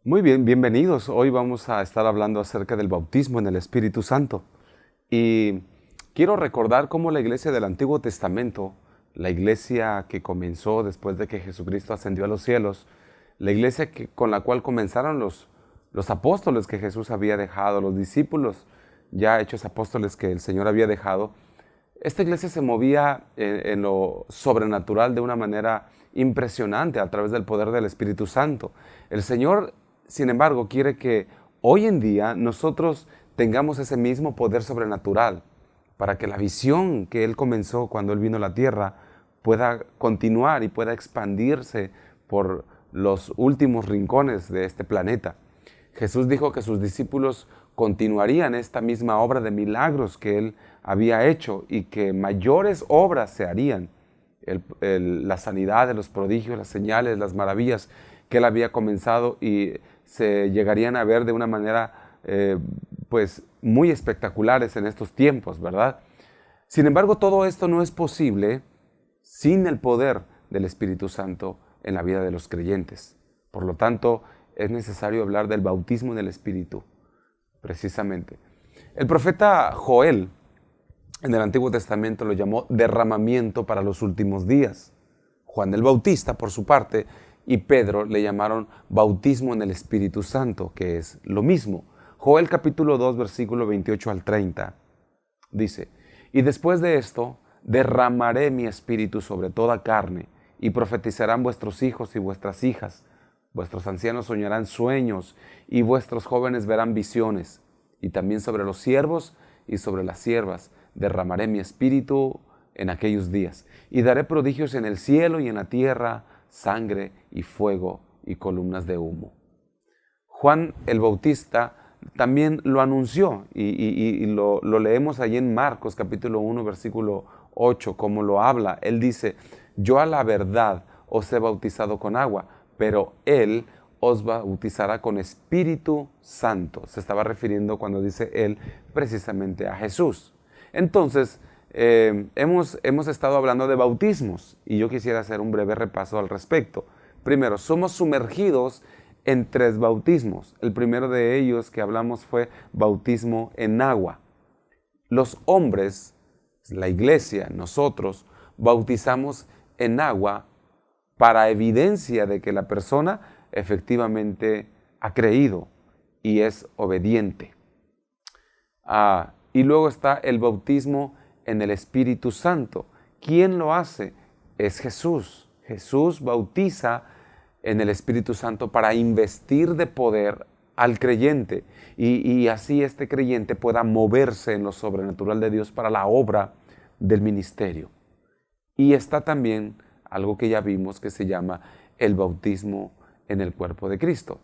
Muy bien, bienvenidos. Hoy vamos a estar hablando acerca del bautismo en el Espíritu Santo. Y quiero recordar cómo la iglesia del Antiguo Testamento, la iglesia que comenzó después de que Jesucristo ascendió a los cielos, la iglesia con la cual comenzaron los apóstoles que Jesús había dejado, los discípulos ya hechos apóstoles que el Señor había dejado, esta iglesia se movía en lo sobrenatural de una manera impresionante a través del poder del Espíritu Santo. El Señor, sin embargo, quiere que hoy en día nosotros tengamos ese mismo poder sobrenatural para que la visión que Él comenzó cuando Él vino a la tierra pueda continuar y pueda expandirse por los últimos rincones de este planeta. Jesús dijo que sus discípulos continuarían esta misma obra de milagros que Él había hecho y que mayores obras se harían. La sanidad de los prodigios, las señales, las maravillas que Él había comenzado y se llegarían a ver de una manera pues muy espectaculares en estos tiempos, ¿verdad? Sin embargo, todo esto no es posible sin el poder del Espíritu Santo en la vida de los creyentes. Por lo tanto, es necesario hablar del bautismo en el Espíritu, precisamente. El profeta Joel, en el Antiguo Testamento, lo llamó derramamiento para los últimos días. Juan el Bautista, por su parte, y Pedro le llamaron bautismo en el Espíritu Santo, que es lo mismo. Joel capítulo 2, versículo 28 al 30, dice: y después de esto, derramaré mi espíritu sobre toda carne, y profetizarán vuestros hijos y vuestras hijas. Vuestros ancianos soñarán sueños, y vuestros jóvenes verán visiones. Y también sobre los siervos y sobre las siervas derramaré mi espíritu en aquellos días. Y daré prodigios en el cielo y en la tierra, sangre y fuego y columnas de humo. Juan el Bautista también lo anunció y lo leemos allí en Marcos capítulo 1 versículo 8, como lo habla. Él dice: yo a la verdad os he bautizado con agua, pero Él os bautizará con Espíritu Santo. Se estaba refiriendo, cuando dice Él, precisamente a Jesús. Entonces, hemos estado hablando de bautismos y yo quisiera hacer un breve repaso al respecto. Primero, somos sumergidos en tres bautismos. El primero de ellos que hablamos fue bautismo en agua. Los hombres, la iglesia, nosotros, bautizamos en agua para evidencia de que la persona efectivamente ha creído y es obediente. Y luego está el bautismo en el Espíritu Santo. ¿Quién lo hace? Es Jesús. Jesús bautiza en el Espíritu Santo para investir de poder al creyente y así este creyente pueda moverse en lo sobrenatural de Dios para la obra del ministerio. Y está también algo que ya vimos que se llama el bautismo en el cuerpo de Cristo.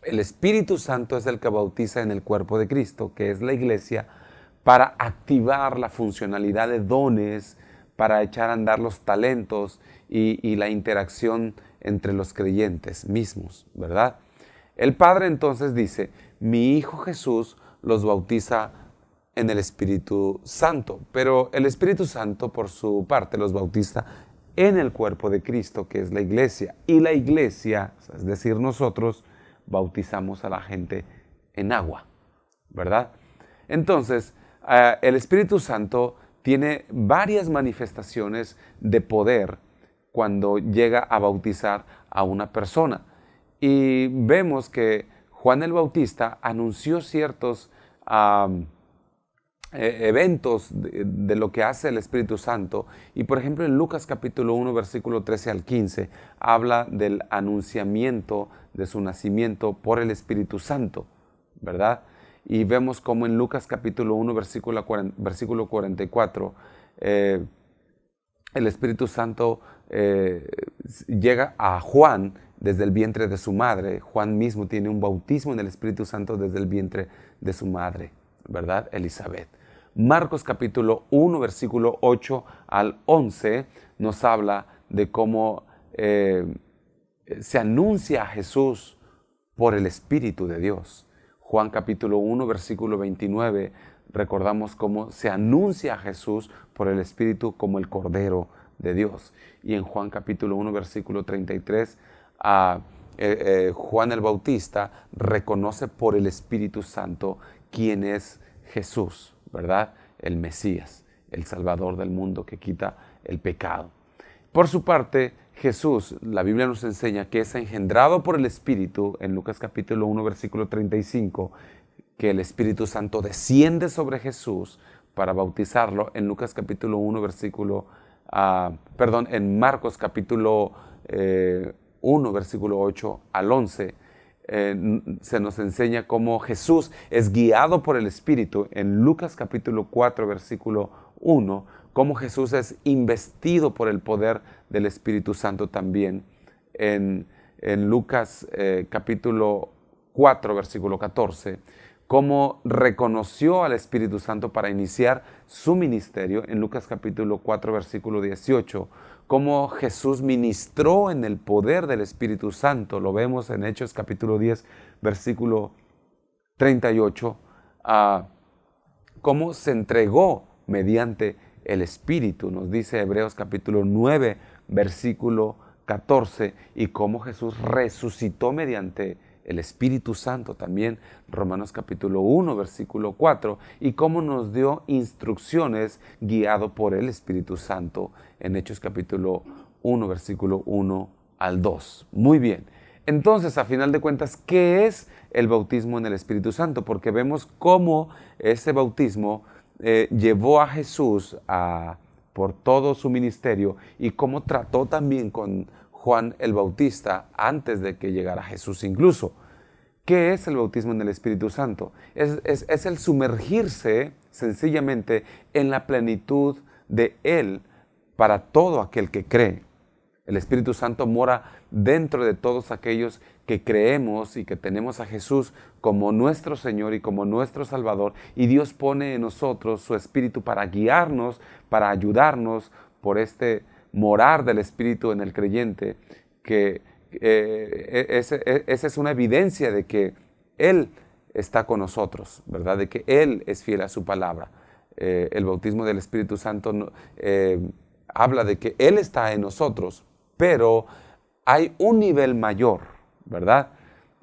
El Espíritu Santo es el que bautiza en el cuerpo de Cristo, que es la iglesia, para activar la funcionalidad de dones, para echar a andar los talentos y la interacción entre los creyentes mismos, ¿verdad? El Padre entonces dice: mi Hijo Jesús los bautiza en el Espíritu Santo, pero el Espíritu Santo por su parte los bautiza en el cuerpo de Cristo, que es la iglesia. Y la iglesia, es decir, nosotros, bautizamos a la gente en agua, ¿verdad? Entonces, el Espíritu Santo tiene varias manifestaciones de poder cuando llega a bautizar a una persona. Y vemos que Juan el Bautista anunció ciertos eventos de lo que hace el Espíritu Santo. Y por ejemplo en Lucas capítulo 1 versículo 13 al 15 habla del anunciamiento de su nacimiento por el Espíritu Santo, ¿verdad? Y vemos como en Lucas capítulo 1 versículo 44 el Espíritu Santo llega a Juan desde el vientre de su madre. Juan mismo tiene un bautismo en el Espíritu Santo desde el vientre de su madre, ¿verdad? Elizabeth. Marcos capítulo 1, versículo 8 al 11 nos habla de cómo se anuncia a Jesús por el Espíritu de Dios. Juan capítulo 1, versículo 29, recordamos cómo se anuncia a Jesús por el Espíritu como el Cordero de Dios. Y en Juan capítulo 1, versículo 33, Juan el Bautista reconoce por el Espíritu Santo quién es Jesús, ¿verdad? El Mesías, el Salvador del mundo que quita el pecado. Por su parte, Jesús, la Biblia nos enseña que es engendrado por el Espíritu, en Lucas capítulo 1, versículo 35, que el Espíritu Santo desciende sobre Jesús para bautizarlo, en Lucas capítulo 1, en Marcos capítulo 1, versículo 8 al 11, se nos enseña cómo Jesús es guiado por el Espíritu. En Lucas capítulo 4, versículo 1, cómo Jesús es investido por el poder del Espíritu Santo también. En Lucas capítulo 4, versículo 14, cómo reconoció al Espíritu Santo para iniciar su ministerio. En Lucas capítulo 4, versículo 18, cómo Jesús ministró en el poder del Espíritu Santo. Lo vemos en Hechos capítulo 10, versículo 38, cómo se entregó mediante el Espíritu, nos dice Hebreos capítulo 9, versículo 14, y cómo Jesús resucitó mediante el Espíritu Santo también, Romanos capítulo 1, versículo 4, y cómo nos dio instrucciones guiado por el Espíritu Santo en Hechos capítulo 1, versículo 1 al 2. Muy bien. Entonces, a final de cuentas, ¿qué es el bautismo en el Espíritu Santo? Porque vemos cómo ese bautismo llevó a Jesús por todo su ministerio y cómo trató también con Juan el Bautista antes de que llegara Jesús incluso. ¿Qué es el bautismo en el Espíritu Santo? Es el sumergirse sencillamente en la plenitud de Él para todo aquel que cree. El Espíritu Santo mora dentro de todos aquellos que creemos y que tenemos a Jesús como nuestro Señor y como nuestro Salvador. Y Dios pone en nosotros su Espíritu para guiarnos, para ayudarnos por este morar del Espíritu en el creyente, que esa es una evidencia de que Él está con nosotros, ¿verdad? De que Él es fiel a su palabra. El bautismo del Espíritu Santo habla de que Él está en nosotros, pero hay un nivel mayor, ¿verdad?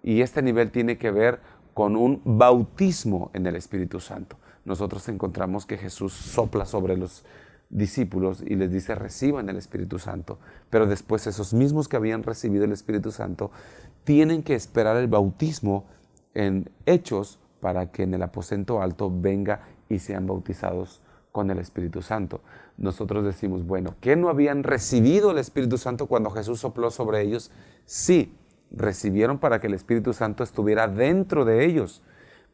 Y este nivel tiene que ver con un bautismo en el Espíritu Santo. Nosotros encontramos que Jesús sopla sobre los discípulos y les dice: reciban el Espíritu Santo. Pero después esos mismos que habían recibido el Espíritu Santo tienen que esperar el bautismo en Hechos para que en el aposento alto venga y sean bautizados con el Espíritu Santo. Nosotros decimos, bueno, ¿qué no habían recibido el Espíritu Santo cuando Jesús sopló sobre ellos? Sí, recibieron para que el Espíritu Santo estuviera dentro de ellos.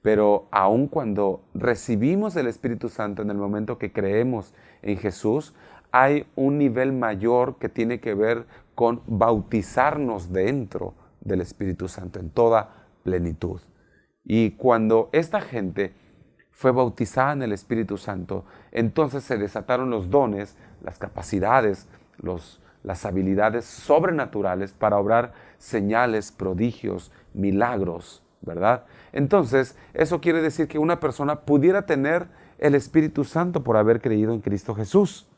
Pero aun cuando recibimos el Espíritu Santo en el momento que creemos en Jesús, hay un nivel mayor que tiene que ver con bautizarnos dentro del Espíritu Santo en toda plenitud. Y cuando esta gente fue bautizada en el Espíritu Santo, entonces se desataron los dones, las capacidades, las habilidades sobrenaturales para obrar señales, prodigios, milagros, ¿verdad? Entonces, eso quiere decir que una persona pudiera tener el Espíritu Santo por haber creído en Cristo Jesús,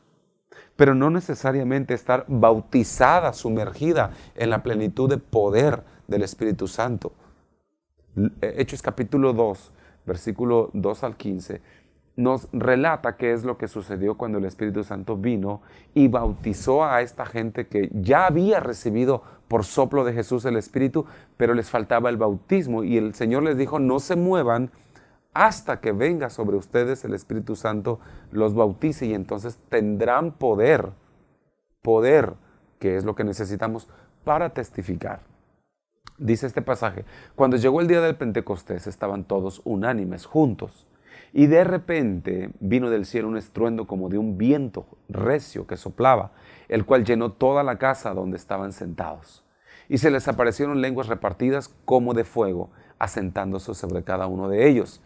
pero no necesariamente estar bautizada, sumergida en la plenitud de poder del Espíritu Santo. Hechos capítulo 2, versículo 2 al 15, nos relata qué es lo que sucedió cuando el Espíritu Santo vino y bautizó a esta gente que ya había recibido por soplo de Jesús el Espíritu, pero les faltaba el bautismo. Y el Señor les dijo: no se muevan hasta que venga sobre ustedes el Espíritu Santo, los bautice, y entonces tendrán poder, que es lo que necesitamos para testificar. Dice este pasaje: cuando llegó el día del Pentecostés, estaban todos unánimes, juntos. Y de repente vino del cielo un estruendo como de un viento recio que soplaba, el cual llenó toda la casa donde estaban sentados. Y se les aparecieron lenguas repartidas como de fuego, asentándose sobre cada uno de ellos.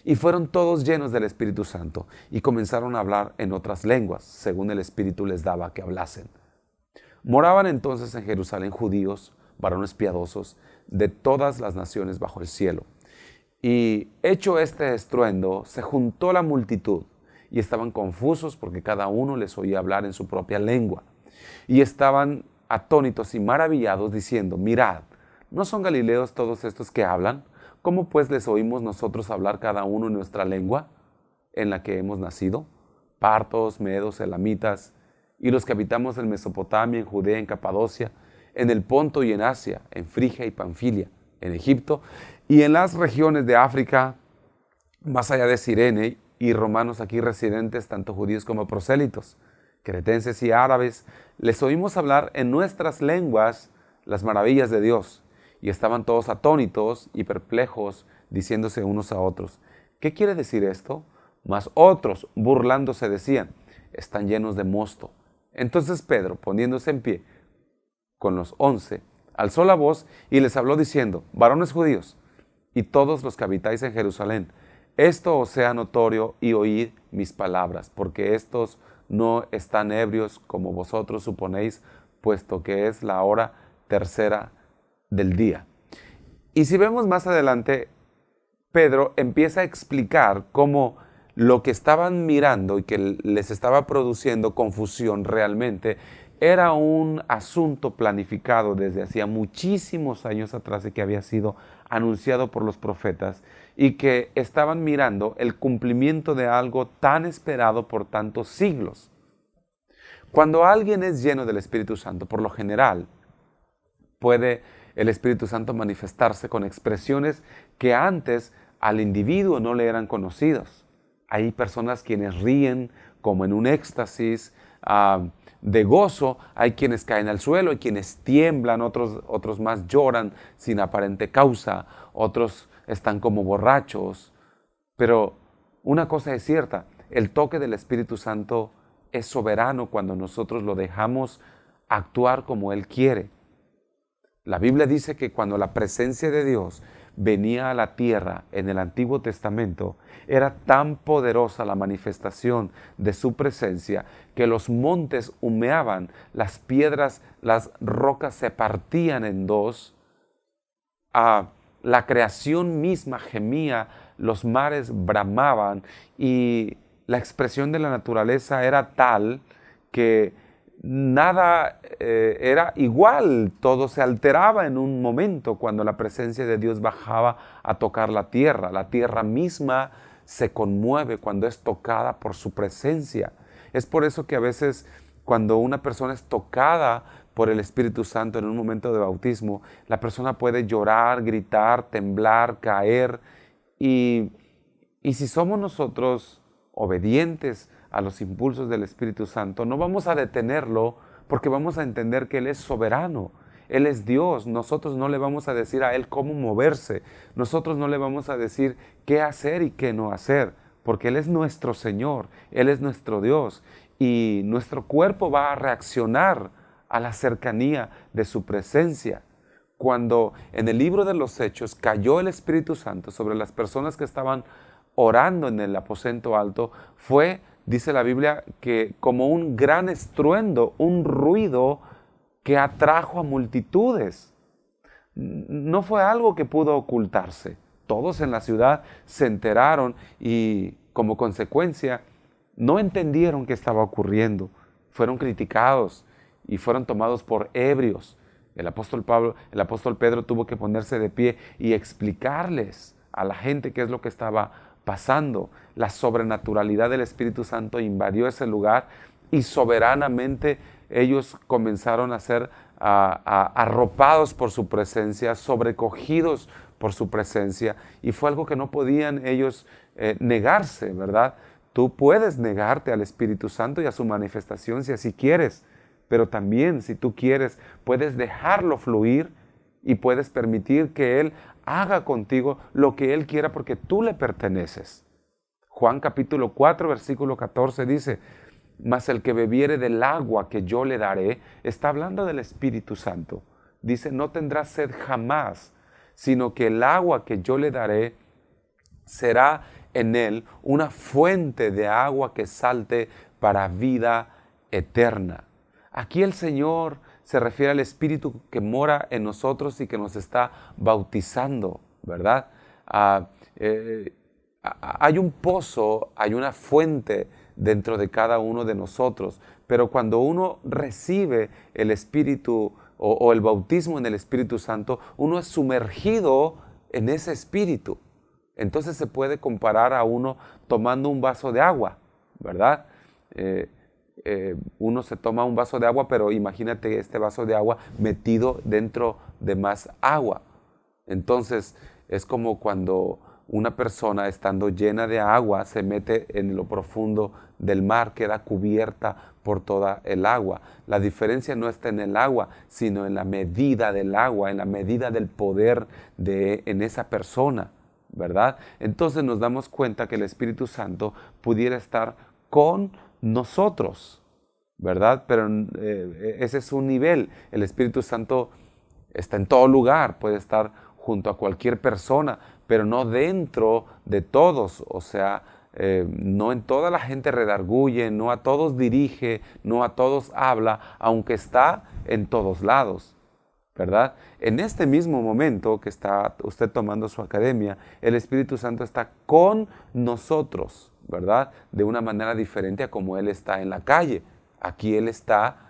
Y fueron todos llenos del Espíritu Santo, y comenzaron a hablar en otras lenguas, según el Espíritu les daba que hablasen. Moraban entonces en Jerusalén judíos, varones piadosos, de todas las naciones bajo el cielo. Y hecho este estruendo, se juntó la multitud, y estaban confusos porque cada uno les oía hablar en su propia lengua. Y estaban atónitos y maravillados, diciendo: mirad, ¿no son galileos todos estos que hablan? ¿Cómo pues les oímos nosotros hablar cada uno en nuestra lengua en la que hemos nacido? Partos, medos, elamitas, y los que habitamos en Mesopotamia, en Judea, en Capadocia, en el Ponto y en Asia, en Frigia y Panfilia, en Egipto, y en las regiones de África, más allá de Cirene, y romanos aquí residentes, tanto judíos como prosélitos, cretenses y árabes, les oímos hablar en nuestras lenguas las maravillas de Dios, y estaban todos atónitos y perplejos, diciéndose unos a otros, ¿qué quiere decir esto? Mas otros, burlándose, decían, están llenos de mosto. Entonces Pedro, poniéndose en pie con los 11, alzó la voz y les habló diciendo, varones judíos, y todos los que habitáis en Jerusalén, esto os sea notorio y oíd mis palabras, porque estos no están ebrios como vosotros suponéis, puesto que es la hora tercera del día. Y si vemos más adelante, Pedro empieza a explicar cómo lo que estaban mirando y que les estaba produciendo confusión realmente era un asunto planificado desde hacía muchísimos años atrás y que había sido anunciado por los profetas y que estaban mirando el cumplimiento de algo tan esperado por tantos siglos. Cuando alguien es lleno del Espíritu Santo, por lo general, puede el Espíritu Santo manifestarse con expresiones que antes al individuo no le eran conocidas. Hay personas quienes ríen como en un éxtasis de gozo, hay quienes caen al suelo, hay quienes tiemblan, otros más lloran sin aparente causa, otros están como borrachos. Pero una cosa es cierta, el toque del Espíritu Santo es soberano cuando nosotros lo dejamos actuar como Él quiere. La Biblia dice que cuando la presencia de Dios venía a la tierra en el Antiguo Testamento, era tan poderosa la manifestación de su presencia que los montes humeaban, las piedras, las rocas se partían en dos, la creación misma gemía, los mares bramaban y la expresión de la naturaleza era tal que nada era igual, todo se alteraba en un momento cuando la presencia de Dios bajaba a tocar la tierra misma se conmueve cuando es tocada por su presencia. Es por eso que a veces cuando una persona es tocada por el Espíritu Santo en un momento de bautismo, la persona puede llorar, gritar, temblar, caer y si somos nosotros obedientes a los impulsos del Espíritu Santo, no vamos a detenerlo porque vamos a entender que Él es soberano, Él es Dios. Nosotros no le vamos a decir a Él cómo moverse, nosotros no le vamos a decir qué hacer y qué no hacer, porque Él es nuestro Señor, Él es nuestro Dios y nuestro cuerpo va a reaccionar a la cercanía de su presencia. Cuando en el libro de los Hechos cayó el Espíritu Santo sobre las personas que estaban orando en el aposento alto, fue, dice la Biblia, que como un gran estruendo, un ruido que atrajo a multitudes. No fue algo que pudo ocultarse. Todos en la ciudad se enteraron y como consecuencia no entendieron qué estaba ocurriendo. Fueron criticados y fueron tomados por ebrios. El apóstol Pedro tuvo que ponerse de pie y explicarles a la gente qué es lo que estaba pasando. La sobrenaturalidad del Espíritu Santo invadió ese lugar y soberanamente ellos comenzaron a ser arropados por su presencia, sobrecogidos por su presencia, y fue algo que no podían ellos negarse, ¿verdad? Tú puedes negarte al Espíritu Santo y a su manifestación si así quieres, pero también si tú quieres puedes dejarlo fluir y puedes permitir que Él haga contigo lo que Él quiera porque tú le perteneces. Juan capítulo 4 versículo 14 dice, mas el que bebiere del agua que yo le daré, está hablando del Espíritu Santo. Dice, no tendrá sed jamás, sino que el agua que yo le daré será en él una fuente de agua que salte para vida eterna. Aquí el Señor se refiere al Espíritu que mora en nosotros y que nos está bautizando, ¿verdad? Hay un pozo, hay una fuente dentro de cada uno de nosotros, pero cuando uno recibe el Espíritu o el bautismo en el Espíritu Santo, uno es sumergido en ese Espíritu. Entonces se puede comparar a uno tomando un vaso de agua, ¿verdad? Uno se toma un vaso de agua, pero imagínate este vaso de agua metido dentro de más agua. Entonces es como cuando una persona estando llena de agua se mete en lo profundo del mar, queda cubierta por toda el agua. La diferencia no está en el agua, sino en la medida del agua, en la medida del poder en esa persona, ¿verdad? Entonces nos damos cuenta que el Espíritu Santo pudiera estar con nosotros, ¿verdad? Pero ese es un nivel. El Espíritu Santo está en todo lugar, puede estar junto a cualquier persona, pero no dentro de todos. O sea, no en toda la gente redarguye, no a todos dirige, no a todos habla, aunque está en todos lados, ¿verdad? En este mismo momento que está usted tomando su academia, el Espíritu Santo está con nosotros, ¿verdad? De una manera diferente a como Él está en la calle. Aquí Él está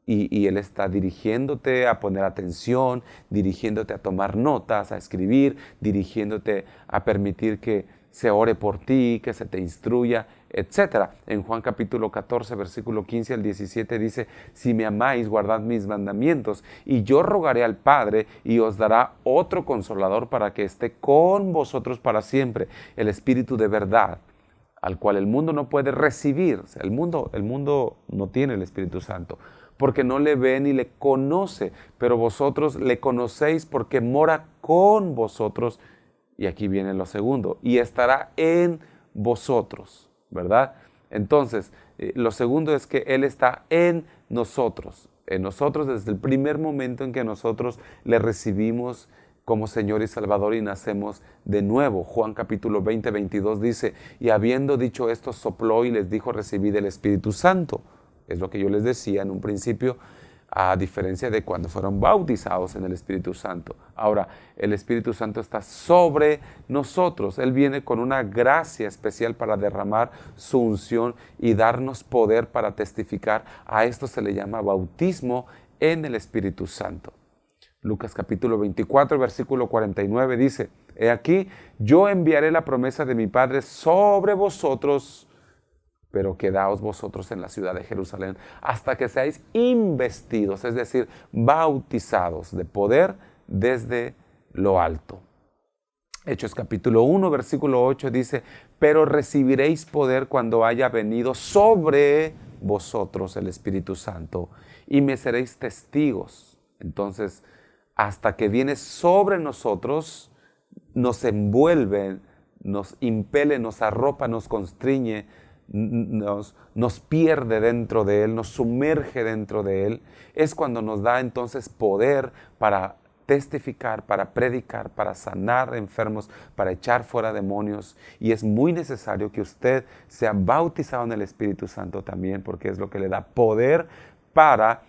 y Él está dirigiéndote a poner atención, dirigiéndote a tomar notas, a escribir, dirigiéndote a permitir que se ore por ti, que se te instruya, etc. En Juan capítulo 14, versículo 15 al 17 dice: si me amáis, guardad mis mandamientos, y yo rogaré al Padre, y os dará otro consolador para que esté con vosotros para siempre, el Espíritu de verdad, al cual el mundo no puede recibir. O sea, el mundo no tiene el Espíritu Santo, porque no le ve ni le conoce, pero vosotros le conocéis porque mora con vosotros. Y aquí viene lo segundo: y estará en vosotros, ¿verdad? Entonces, lo segundo es que Él está en nosotros desde el primer momento en que nosotros le recibimos como Señor y Salvador y nacemos de nuevo. Juan capítulo 20, 22 dice: y habiendo dicho esto, sopló y les dijo: recibid el Espíritu Santo. Es lo que yo les decía en un principio, a diferencia de cuando fueron bautizados en el Espíritu Santo. Ahora, el Espíritu Santo está sobre nosotros. Él viene con una gracia especial para derramar su unción y darnos poder para testificar. A esto se le llama bautismo en el Espíritu Santo. Lucas capítulo 24, versículo 49 dice: he aquí, yo enviaré la promesa de mi Padre sobre vosotros, pero quedaos vosotros en la ciudad de Jerusalén hasta que seáis investidos, es decir, bautizados de poder desde lo alto. Hechos capítulo 1, versículo 8 dice: pero recibiréis poder cuando haya venido sobre vosotros el Espíritu Santo, y me seréis testigos. Entonces, hasta que viene sobre nosotros, nos envuelve, nos impele, nos arropa, nos constriñe, nos pierde dentro de Él, nos sumerge dentro de Él. Es cuando nos da entonces poder para testificar, para predicar, para sanar enfermos, para echar fuera demonios. Y es muy necesario que usted sea bautizado en el Espíritu Santo también, porque es lo que le da poder para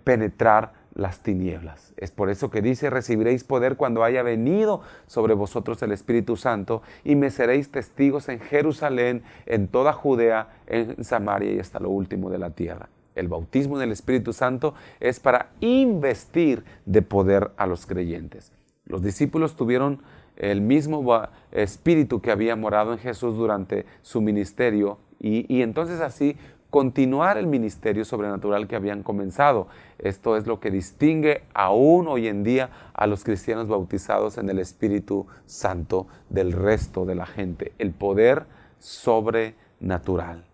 penetrar las tinieblas. Es por eso que dice: recibiréis poder cuando haya venido sobre vosotros el Espíritu Santo, y me seréis testigos en Jerusalén, en toda Judea, en Samaria y hasta lo último de la tierra. El bautismo en el Espíritu Santo es para investir de poder a los creyentes. Los discípulos tuvieron el mismo espíritu que había morado en Jesús durante su ministerio, y entonces así continuar el ministerio sobrenatural que habían comenzado. Esto es lo que distingue aún hoy en día a los cristianos bautizados en el Espíritu Santo del resto de la gente: el poder sobrenatural.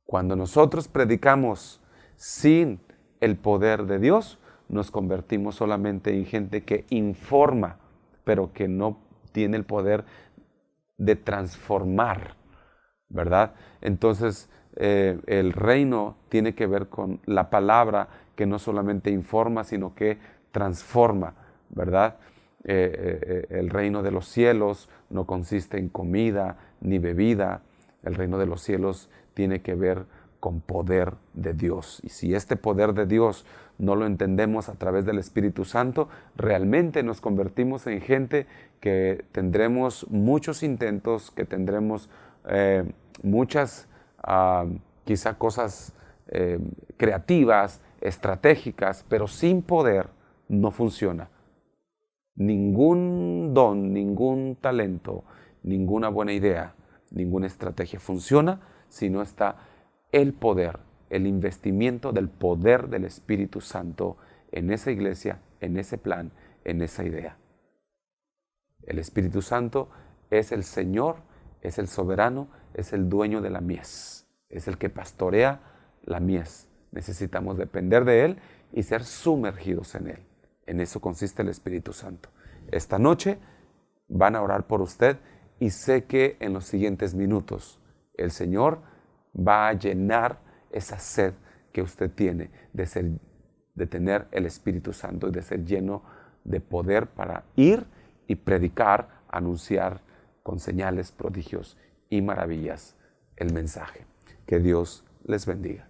Cuando nosotros predicamos sin el poder de Dios, nos convertimos solamente en gente que informa, pero que no tiene el poder de transformar, ¿verdad? Entonces, el reino tiene que ver con la palabra que no solamente informa, sino que transforma, ¿verdad? El reino de los cielos no consiste en comida ni bebida. El reino de los cielos tiene que ver con poder de Dios. Y si este poder de Dios no lo entendemos a través del Espíritu Santo, realmente nos convertimos en gente que tendremos muchos intentos, que tendremos muchas quizá cosas creativas estratégicas, pero sin poder no funciona. Ningún don, ningún talento, ninguna buena idea, ninguna estrategia funciona si no está el poder, el investimiento del poder del Espíritu Santo en esa iglesia, en ese plan, en esa idea. El Espíritu Santo es el Señor, es el soberano, es el dueño de la mies, es el que pastorea la mies. Necesitamos depender de Él y ser sumergidos en Él. En eso consiste el Espíritu Santo. Esta noche van a orar por usted y sé que en los siguientes minutos el Señor va a llenar esa sed que usted tiene de tener el Espíritu Santo y de ser lleno de poder para ir y predicar, anunciar con señales, prodigios y maravillas el mensaje. Que Dios les bendiga.